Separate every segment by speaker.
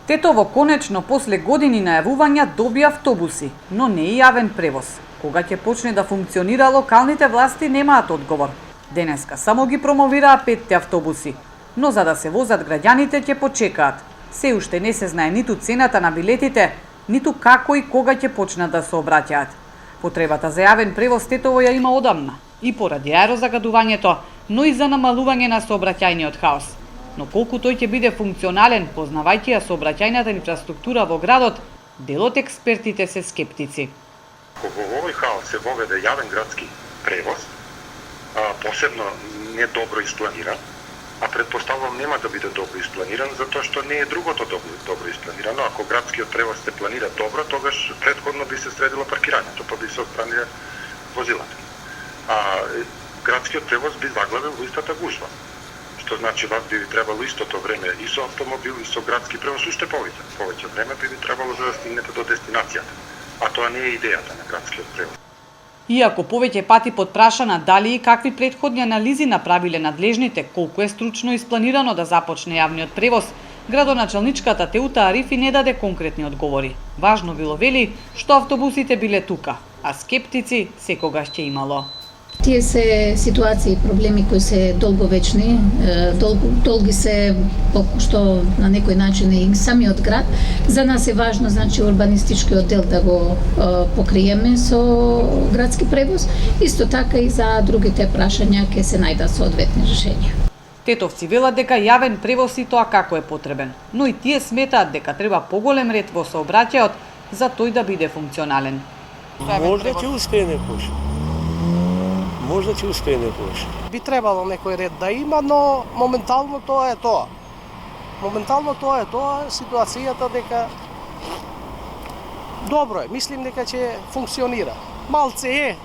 Speaker 1: Тетово конечно после години најавувања доби автобуси, но не и јавен превоз. Кога ќе почне да функционира, локалните власти немаат одговор. Денеска само ги промовираа 5 автобуси, но за да се возат граѓаните ќе почекаат. Се уште не се знае ниту цената на билетите, ниту како и кога ќе почнат да се обраќаат. Потребата за јавен превоз Тетово ја има одамна, и поради аерозагадувањето, но и за намалување на сообраќајниот хаос. Но колку тој ќе биде функционален, познавајќи ја сообраќајната инфраструктура во градот, дел од експертите се скептици.
Speaker 2: Кога во овој хаос се воведе јавен градски превоз, посебно не добро испланиран, а предпоставувам нема да биде добро испланиран, затоа што не е другото добро испланирано. Ако градскиот превоз се планира добро, тогаш претходно би се средило паркирањето, па би се отстраниле возилата. Градскиот превоз би заглавил во истата гужва. Што значи вас би требало истото време и со автомобил и со градски превоз уште повеќе време би требало за да стигнете до дестинацијата. А тоа не е идејата на градскиот превоз.
Speaker 1: Иако повеќе пати потпрашана дали и какви претходни анализи направиле надлежните, колку е стручно испланирано да започне јавниот превоз, градоначалничката Теута Арифи не даде конкретни одговори. Важно било, вели, што автобусите биле тука, а скептици секогаш ќе имало.
Speaker 3: Тие се ситуации и проблеми кои се долговечни, долги се што на некој начин и самиот град. За нас е важно, значи, урбанистичкиот дел да го покриеме со градски превоз. Исто така и за другите прашања ќе се најдат соодветни решенија.
Speaker 1: Тетовци велат дека јавен превоз и тоа како е потребен, но и тие сметаат дека треба поголем ред во сообраќајот за тој да биде функционален.
Speaker 4: Можда ќе успее некој. Можда ќе успее некојаш.
Speaker 5: Би требало некој ред да има, но моментално тоа е тоа. Ситуацијата дека добро е, мислим дека ќе функционира. Малце е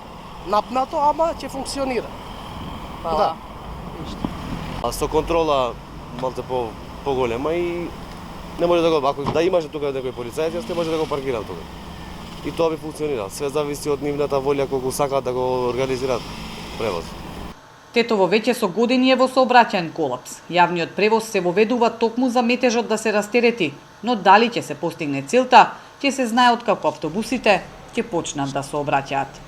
Speaker 5: напнато, ама ќе функционира. Да.
Speaker 4: А со контрола малце поголема и не може да го, ако да имаше тука некој полицаец, не може да го паркира тука. И тоа би функционира. Све зависи од нивната волја колку сакаат да го организираат превоз.
Speaker 1: Тетово веќе со години е во сообраќаен колапс. Јавниот превоз се воведува токму за метежот да се растерети, но дали ќе се постигне целта, ќе се знае откако автобусите ќе почнат да сообраќаат.